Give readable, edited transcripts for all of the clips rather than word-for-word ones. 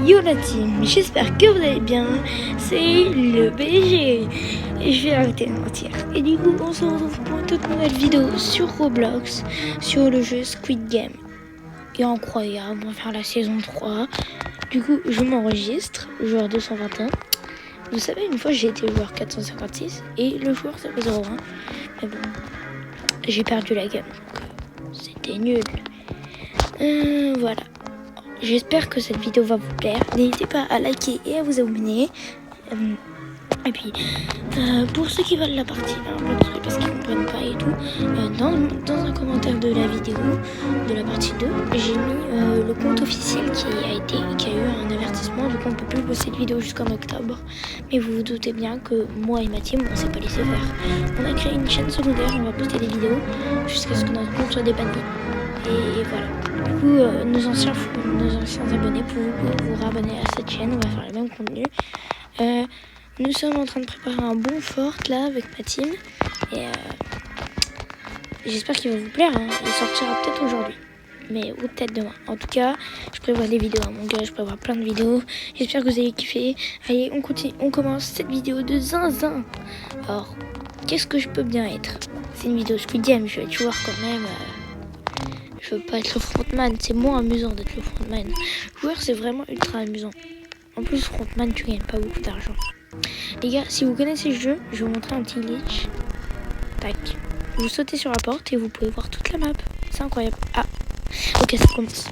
Yo la team, j'espère que vous allez bien, c'est le BG et je vais arrêter de mentir. Et du coup on se retrouve pour une toute nouvelle vidéo sur Roblox, sur le jeu Squid Game. Et incroyable, on va faire la saison 3. Du coup je m'enregistre, joueur 221. Vous savez, une fois j'ai été joueur 456 et le joueur 001. Mais bon, j'ai perdu la game, c'était nul. Voilà. J'espère que cette vidéo va vous plaire. N'hésitez pas à liker et à vous abonner. Et puis, pour ceux qui veulent la partie 1, parce qu'ils ne comprennent pas et tout, dans un commentaire de la vidéo, de la partie 2, j'ai mis le compte officiel qui a eu un avertissement. Du coup, on ne peut plus poster de vidéo jusqu'en octobre. Mais vous vous doutez bien que moi et ma team, on ne s'est pas laissé faire. On a créé une chaîne secondaire, on va poster des vidéos jusqu'à ce que notre compte soit débanni. Et voilà. Du coup, nos anciens abonnés, pour vous rabonner à cette chaîne, on va faire le même contenu. Nous sommes en train de préparer un bon fort là avec ma team. Et j'espère qu'il va vous plaire. Hein. Il sortira peut-être aujourd'hui. Mais ou peut-être demain. En tout cas, je prévois des vidéos à mon gars, je prévois plein de vidéos. J'espère que vous allez kiffer. Allez, on continue, on commence cette vidéo de zinzin. Alors, qu'est-ce que je peux bien être? C'est une vidéo Squid Game, je vais être joueur quand même. Je veux pas être le frontman, c'est moins amusant d'être le frontman. Joueur, c'est vraiment ultra amusant. En plus, frontman, tu gagnes pas beaucoup d'argent. Les gars, si vous connaissez le jeu, je vais vous montrer un petit glitch. Tac. Vous sautez sur la porte et vous pouvez voir toute la map. C'est incroyable. Ah, ok, ça commence.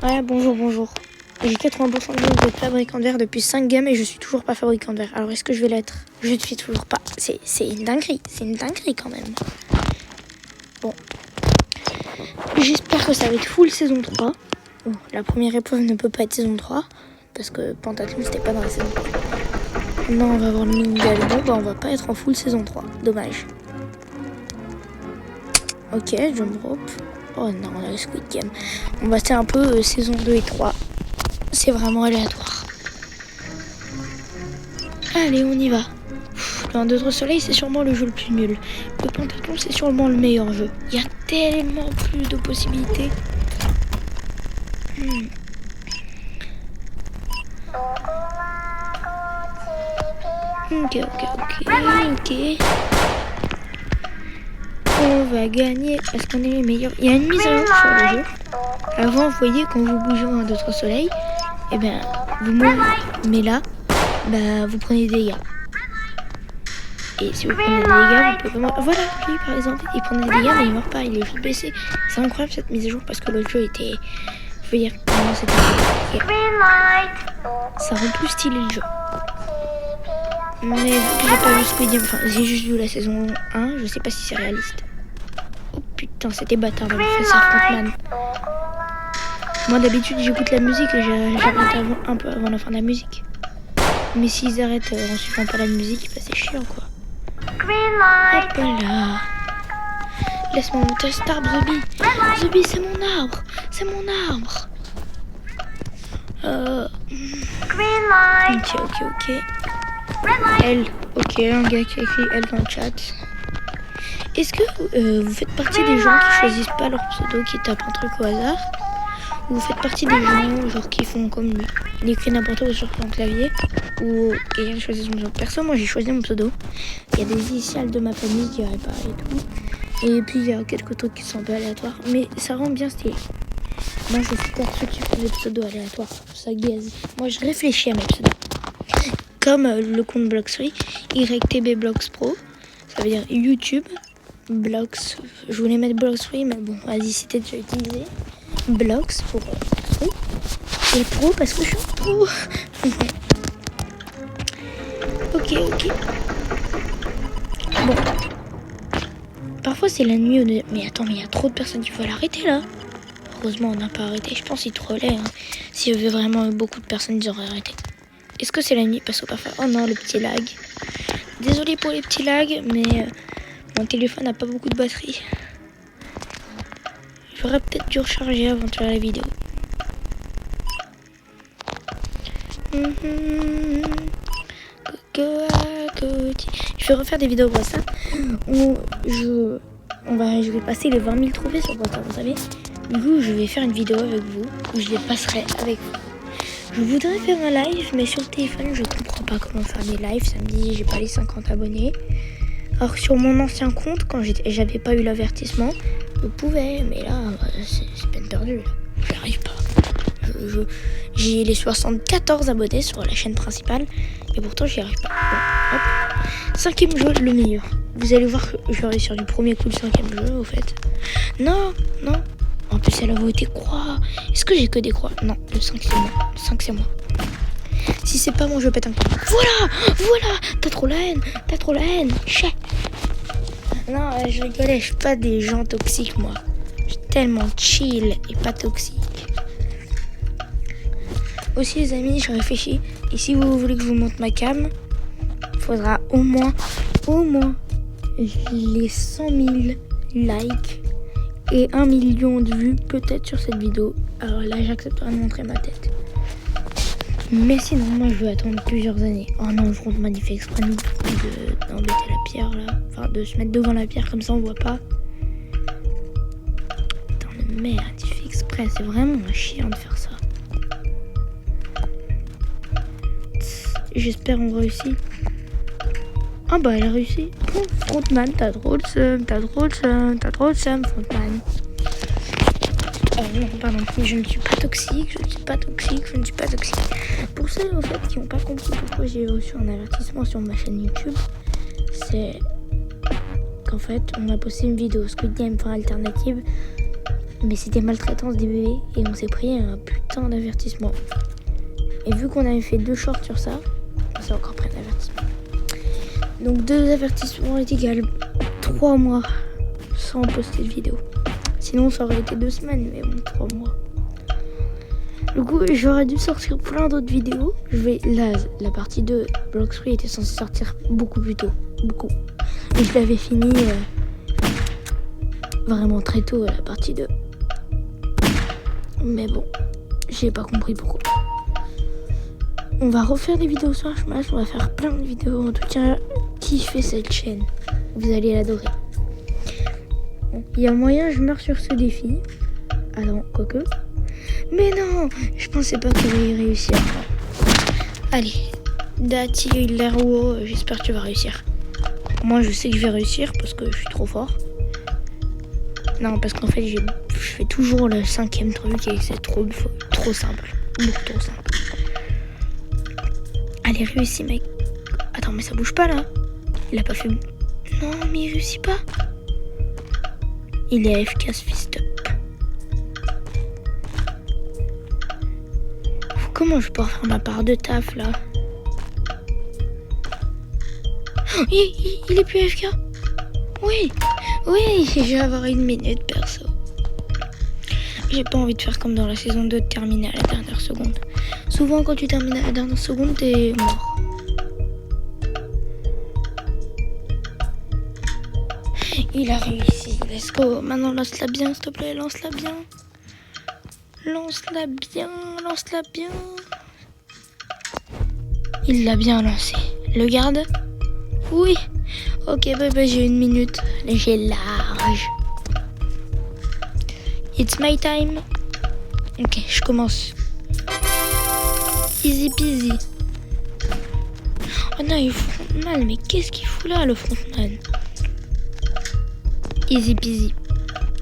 Ouais, bonjour. J'ai 80% de chance d'être fabricant de verre depuis 5 games et je suis toujours pas fabricant de verre. Alors, est-ce que je vais l'être? Je ne suis toujours pas. C'est une dinguerie. C'est une dinguerie quand même. Bon. J'espère que ça va être full saison 3. Oh, la première épreuve ne peut pas être saison 3. Parce que Pentatlon c'était pas dans la saison 3. Non, on va avoir le mini-gal. Bon, bah on va pas être en full saison 3. Dommage. Ok, jump rope. Oh non, on a le Squid Game. On va faire un peu saison 2 et 3. C'est vraiment aléatoire. Allez, on y va. Le 1, 2, 3 soleil, c'est sûrement le jeu le plus nul. Le Pentatlon, c'est sûrement le meilleur jeu. Il y a tellement plus de possibilités. Ok. On va gagner parce qu'on est les meilleurs. Il y a une mise à jour sur le jeu. Avant, vous voyez, quand vous bougez un 2, 3 soleil, et ben, vous mourrez. Mais là, bah, vous prenez des dégâts. Et si vous prenez des dégâts, vous pouvez vraiment... Voilà, lui par exemple, il prenait des dégâts, mais il meurt pas, il est juste baissé. C'est incroyable cette mise à jour parce que l'autre jeu était... Je veux dire, comment c'était... Ça rend plus stylé le jeu. Mais vu que j'ai pas vu Squid Game, enfin j'ai juste vu la saison 1, je sais pas si c'est réaliste. Oh putain, c'était bâtard d'avoir fait ça frontman. Moi d'habitude j'écoute la musique et j'arrête un peu avant la fin de la musique. Mais s'ils arrêtent en suivant pas la musique, bah c'est chiant quoi. Hop là. Laisse-moi monter cet arbre, Zubi. Zubi, c'est mon arbre. C'est mon arbre. Ok. Elle, ok, un gars qui a écrit elle dans le chat. Est-ce que vous faites partie des gens qui choisissent pas leur pseudo, qui tapent un truc au hasard? Ou vous faites partie des gens genre qui font comme lui, il écrit n'importe où sur son clavier? Ou quelqu'un choisit son pseudo? Perso, moi j'ai choisi mon pseudo. Il y a des initiales de ma famille qui arrivent pas et tout. Et puis il y a quelques trucs qui sont un peu aléatoires. Mais ça rend bien stylé. Moi je supporte ceux qui font des pseudos aléatoires. Ça gaze. Moi je réfléchis à mes pseudos. Comme le compte Blox3, YTB Blox Pro, ça veut dire YouTube, Blox, je voulais mettre Blox3, mais bon, vas-y, c'était déjà utilisé, Blox pour Blox3, et Pro parce que je suis pro. Ok. Bon, parfois c'est la nuit, mais attends, mais il y a trop de personnes qui veulent arrêter là. Heureusement, on n'a pas arrêté, je pense qu'ils trollaient, hein. S'il y avait vraiment beaucoup de personnes, ils auraient arrêté. Est-ce que c'est la nuit? Parce que parfois... Oh non, le petit lag. Désolé pour les petits lags, mais mon téléphone n'a pas beaucoup de batterie. J'aurais peut-être dû recharger avant de faire la vidéo. Je vais refaire des vidéos comme ça. Je vais passer les 20 000 trophées sur WhatsApp, vous savez. Du coup, je vais faire une vidéo avec vous où je les passerai avec vous. Je voudrais faire un live, mais sur le téléphone, je comprends pas comment faire des lives. Ça me dit, j'ai pas les 50 abonnés. Alors sur mon ancien compte, quand j'avais pas eu l'avertissement, je pouvais, mais là, c'est peine perdue. J'y arrive pas. J'ai les 74 abonnés sur la chaîne principale, et pourtant j'y arrive pas. Bon, hop. 5e jeu, le meilleur. Vous allez voir que je vais réussir du premier coup le 5e jeu, au fait. Non. En plus, elle a voté croix. Est-ce que j'ai que des croix? Non, le 5 c'est moi. Le 5 c'est moi. Si c'est pas mon jeu, pète un coup. Voilà. T'as trop la haine. Chais. Non, je rigolais. Je suis pas des gens toxiques, moi. Je suis tellement chill et pas toxique. Aussi, les amis, je réfléchis. Et si vous voulez que je vous montre ma cam, il faudra au moins les 100 000 likes et 1 million de vues peut-être sur cette vidéo. Alors là, j'accepterai de montrer ma tête. Mais sinon, moi, je vais attendre plusieurs années. Oh non, je compte magnifique exprès d'embêter la pierre, là. Enfin, de se mettre devant la pierre, comme ça, on voit pas. Attends, le merde, il fait exprès. C'est vraiment un chiant de faire ça. J'espère on réussit. Ah bah, elle a réussi. Oh, Frontman, t'as trop le seum, Frontman. Non, pardon, je ne suis pas toxique. Pour ceux, au fait, qui n'ont pas compris pourquoi j'ai reçu un avertissement sur ma chaîne YouTube, c'est qu'en fait, on a posté une vidéo Squid Game fin alternative, mais c'était maltraitance des bébés, et on s'est pris un putain d'avertissement. Et vu qu'on avait fait 2 shorts sur ça, on s'est encore pris un avertissement. Donc 2 avertissements est égal 3 mois sans poster de vidéo. Sinon ça aurait été 2 semaines, mais bon, 3 mois. Du coup, j'aurais dû sortir plein d'autres vidéos. La partie 2, Blox Free était censée sortir beaucoup plus tôt. Beaucoup. Et je l'avais fini vraiment très tôt, la partie 2. Mais bon, j'ai pas compris pourquoi. On va refaire des vidéos sur Smash, on va faire plein de vidéos. En tout cas, kiffez cette chaîne. Vous allez l'adorer. Il y a moyen, je meurs sur ce défi. Ah non, quoique. Mais non, je pensais pas que j'allais réussir. Allez, Dati Lerouo, j'espère que tu vas réussir. Moi, je sais que je vais réussir parce que je suis trop fort. Non, parce qu'en fait, je fais toujours le 5e truc et c'est trop simple. Beaucoup trop simple. Allez, réussis, mec. Attends, mais ça bouge pas, là. Il a pas fait... Non, mais il réussit pas. Il est AFK, ce fist up. Comment je vais pouvoir faire ma part de taf, là? Oh, il est plus AFK. Oui, je vais avoir 1 minute, perso. J'ai pas envie de faire comme dans la saison 2, de terminer à la dernière seconde. Souvent, quand tu termines à la dernière seconde, t'es mort. Il a réussi, let's go. Maintenant, lance-la bien, s'il te plaît, lance-la bien. Il l'a bien lancé. Le garde? Oui. Ok, bah, j'ai 1 minute. J'ai large. It's my time. Ok, je commence. Easy peasy. Oh non, il fout mal, mais qu'est-ce qu'il fout là, le frontman? Easy peasy.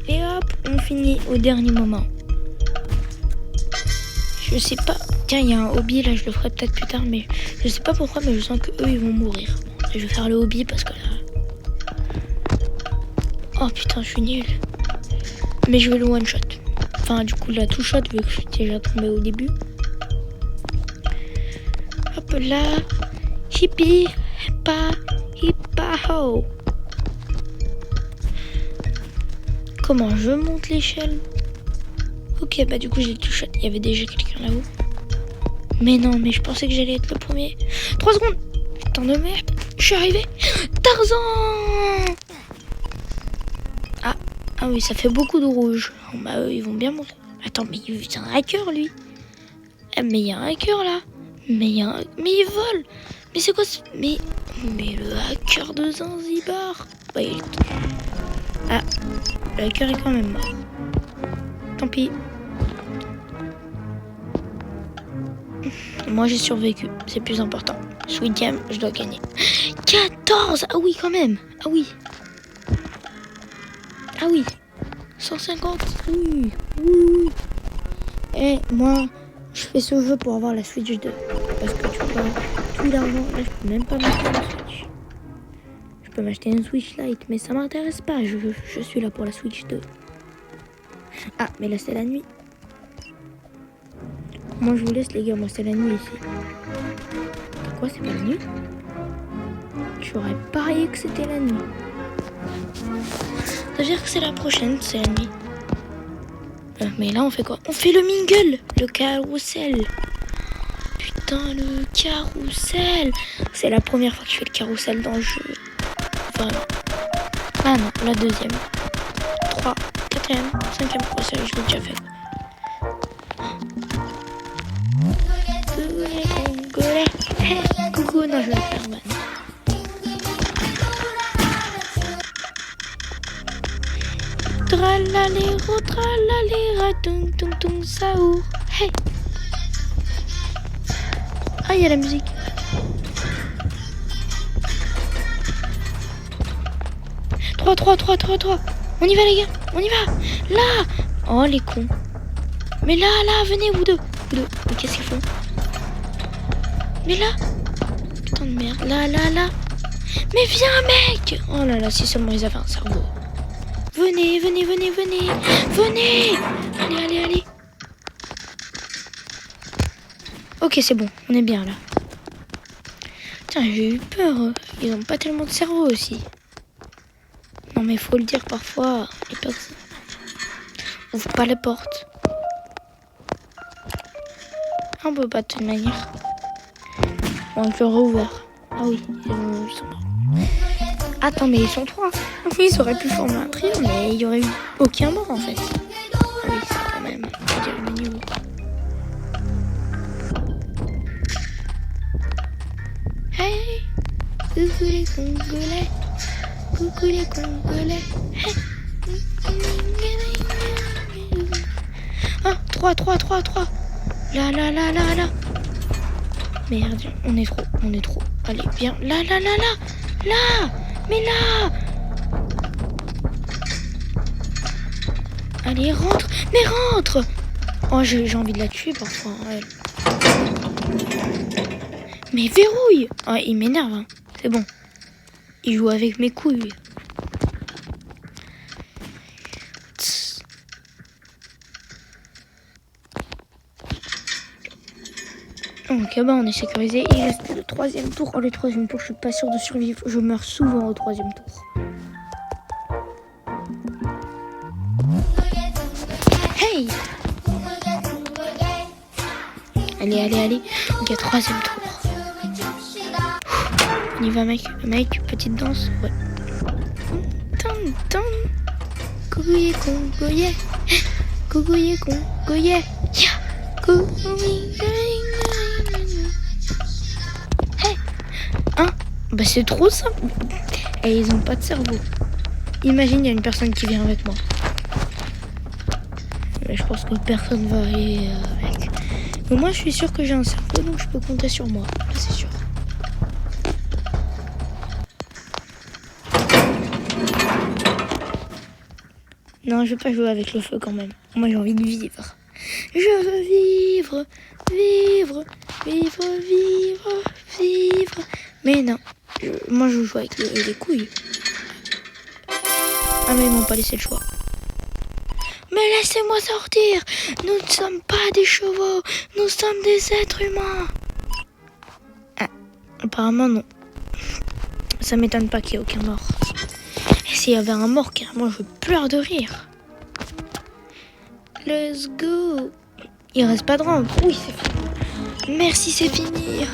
Et hop, on finit au dernier moment. Je sais pas. Tiens, il y a un hobby, là, je le ferai peut-être plus tard, mais je sais pas pourquoi, mais je sens que eux ils vont mourir. Bon, je vais faire le hobby parce que là... Oh putain, je suis nulle. Mais je vais le one shot. Enfin, du coup, la two shot, vu que je suis déjà tombée au début. Hop là. Hippie, hippa, ho. Comment je monte l'échelle? Ok, bah du coup, j'ai le two shot. Il y avait déjà quelqu'un là-haut. Mais non, mais je pensais que j'allais être le premier. 3 secondes. Putain de merde. Je suis arrivé. Tarzan. Ah oui, ça fait beaucoup de rouge. Oh, bah eux, ils vont bien mourir. Attends, mais c'est un hacker, lui. Mais il y a un hacker, là. Mais il vole. Mais c'est quoi ce... Mais le hacker de Zanzibar. Bah, Ah, le hacker est quand même mort. Tant pis. Moi, j'ai survécu. C'est plus important. Sweet Game, je dois gagner. 14! Ah oui, quand même. Ah oui. Ah oui. 150. Oui. Oui. Et moi, je fais ce jeu pour avoir la Switch 2. Parce que tu vois, tout l'argent, là, je peux même pas m'acheter une Switch. Je peux m'acheter une Switch Lite, mais ça m'intéresse pas. Je suis là pour la Switch 2. Ah, mais là, c'est la nuit. Moi, je vous laisse, les gars. Moi, c'est la nuit ici. Pourquoi c'est pas la nuit? J'aurais parié que c'était la nuit. Ça veut dire que c'est la prochaine, c'est la nuit. Mais là, on fait quoi? On fait le mingle, le carrousel. Putain, le carrousel. C'est la première fois que je fais le carrousel dans le jeu. Vraiment. Ah non, la deuxième. 3, 4ème, 5ème. Oh, ça, je l'ai déjà fait. Coucou, non, je vais le faire maintenant. Tralalero, tralalera, tung tung tung, saour. Hey! Ah, il y a la musique. Trois. On y va, les gars. On y va. Là. Oh, les cons. Mais là, venez, vous deux. Mais qu'est-ce qu'ils font? Mais là. Putain de merde. Là. Mais viens, mec. Oh là là, si seulement ils avaient un cerveau. Venez. Allez. Ok, c'est bon. On est bien, là. Putain, j'ai eu peur. Ils ont pas tellement de cerveau aussi. Non, mais faut le dire parfois. Les personnes... Ouvre pas la porte. On peut pas de toute manière. Bon, je l'aurais ouvert. Ah oui, ils sont morts. Attends, mais ils sont 3. Oui, ils auraient pu former un trio, mais il y aurait eu aucun mort en fait. Ah oui, c'est quand même le niveau. Hey, coucou les Congolais. Coucou les Congolais. Hey. Ah, 3. Là. Merde, on est trop. Allez, viens. Là. Mais là. Allez, rentre. Mais rentre. Oh, j'ai envie de la tuer parfois. Ouais. Mais verrouille. Oh, il m'énerve. Hein. C'est bon. Il joue avec mes couilles. Ok, bah on est sécurisé. Il reste le 3e tour. Oh, le 3e tour, je suis pas sûre de survivre. Je meurs souvent au 3e tour. Hey! Allez. Ok, 3e tour. On y va, mec. Petite danse. Ouais. Coucouye, Congoyé. Coucouye, Congoyé. Hey! Hein? Bah c'est trop simple. Et ils ont pas de cerveau. Imagine, il y a une personne qui vient avec moi. Mais je pense que personne va aller avec. Mais moi, je suis sûre que j'ai un cerveau, donc je peux compter sur moi. Là, c'est sûr. Non, je veux pas jouer avec le feu quand même. Moi, j'ai envie de vivre. Je veux vivre. Mais non, moi je joue avec les couilles. Ah mais ils m'ont pas laissé le choix. Mais laissez-moi sortir. Nous ne sommes pas des chevaux. Nous sommes des êtres humains. Ah, apparemment non. Ça m'étonne pas qu'il y ait aucun mort. Et s'il y avait un mort, carrément je pleure de rire. Let's go. Il reste pas de rampe. Oui, c'est fini. Merci, c'est fini.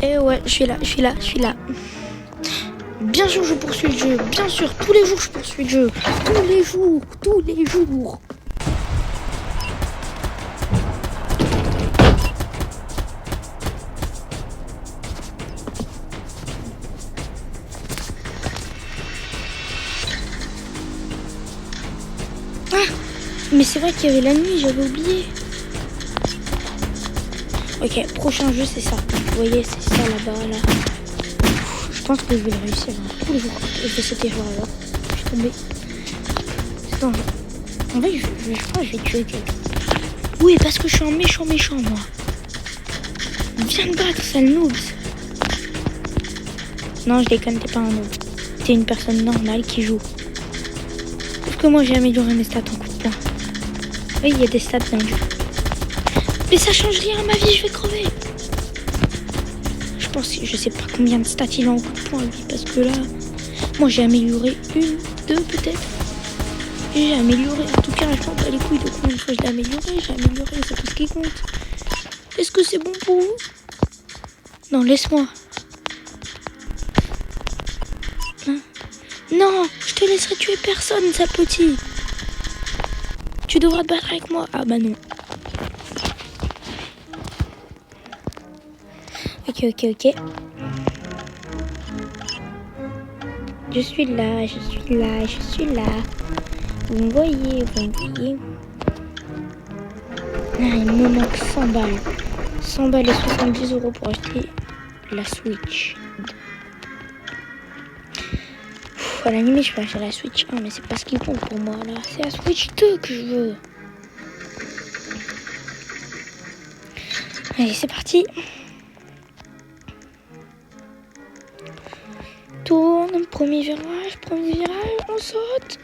Et ouais, je suis là. Bien sûr, je poursuis le jeu. Bien sûr, tous les jours, je poursuis le jeu. Tous les jours. Ah, Mais c'est vrai qu'il y avait la nuit, j'avais oublié. Ok, prochain jeu, c'est ça. Vous voyez, c'est ça là-bas, là. Je pense que je vais le réussir. Hein. Tous les jours, je fais cet erreur-là. Je suis tombée. C'est dangereux. En fait, je crois que je vais tuer quelqu'un. Oui, parce que je suis un méchant, moi. Viens me battre, sale noob. Non, je déconne, t'es pas un noob. T'es une personne normale qui joue. Sauf que moi, j'ai amélioré mes stats en coup de poing. Oui, il y a des stats dans le jeu. Mais ça change rien à ma vie, je vais crever. Je sais pas combien de stats il a en coup de poing, lui, parce que là, moi, j'ai amélioré 1, 2 peut-être. J'ai amélioré, en tout cas, je prends pas les couilles de combien de fois je l'ai amélioré. J'ai amélioré, c'est tout ce qui compte. Est-ce que c'est bon pour vous? Non, laisse-moi. Non, je te laisserai tuer personne, sale petit. Tu devras te battre avec moi. Ah bah non. Ok. Je suis là. Vous me voyez. Ah, il me manque 100 balles. 100 balles et 70 € pour acheter la Switch. À la limite, je peux acheter la Switch 1, mais c'est pas ce qui compte pour moi là. C'est la Switch 2 que je veux. Allez, c'est parti. Tourne, premier virage, on saute.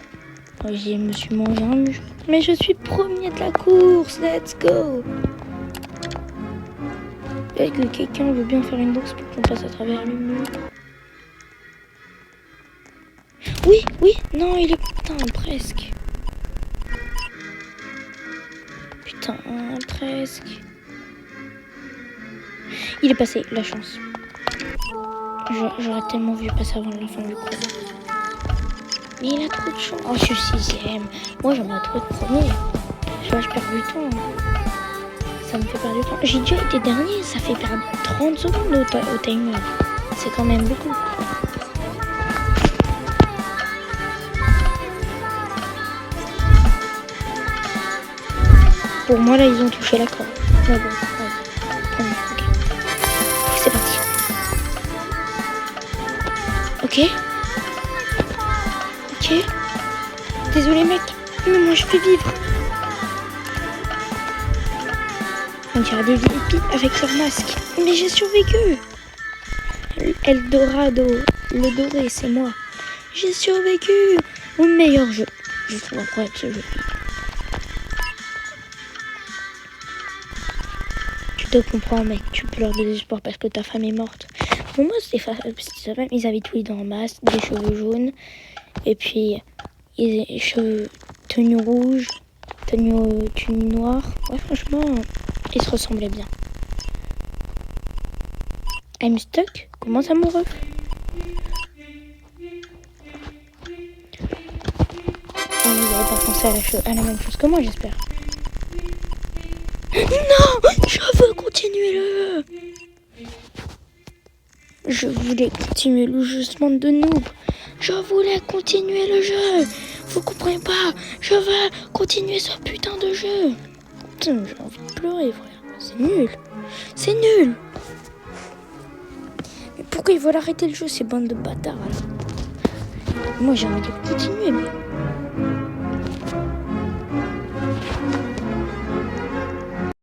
Oh, je me suis mangé un mur. Mais je suis premier de la course, let's go. Peut-être que quelqu'un veut bien faire une bourse pour qu'on passe à travers le mur. Oui, non, il est... Putain, presque. Il est passé, la chance. J'aurais tellement vu passer avant la fin du chrono. Mais il a trop de chance. Oh, je suis 6ème. Moi, j'aimerais trop être premier. Je perds du temps. Ça me fait perdre du temps. J'ai déjà été dernier. Ça fait perdre 30 secondes au timer. C'est quand même beaucoup. Pour moi, là, ils ont touché la corde. Mais bon, vas-y. Ok. C'est parti. Ok. Désolé, mec. Mais moi, je peux vivre. On dirait des hippies avec leur masque. Mais j'ai survécu. Eldorado. Le doré, c'est moi. J'ai survécu. Au meilleur jeu. Je trouve incroyable ce jeu. Tu te comprends, mec. Tu pleures de désespoir parce que ta femme est morte. Bon, moi, c'était facile. Ils avaient tous les dents en masque, des cheveux jaunes. Et puis, les cheveux tenue rouge, tenue noire. Ouais, franchement, ils se ressemblaient bien. I'm stuck. Comment ça, amoureux? Vous n'avez pas pensé à la même chose que moi, j'espère. Non, je veux continuer le... Je voulais continuer le jeu, ce monde de noob. Je voulais continuer le jeu. Vous comprenez pas? Je veux continuer ce putain de jeu. Putain, j'ai envie de pleurer, frère. C'est nul. C'est nul. Mais pourquoi ils veulent arrêter le jeu, ces bandes de bâtards, alors? Moi, j'ai envie de continuer, mais...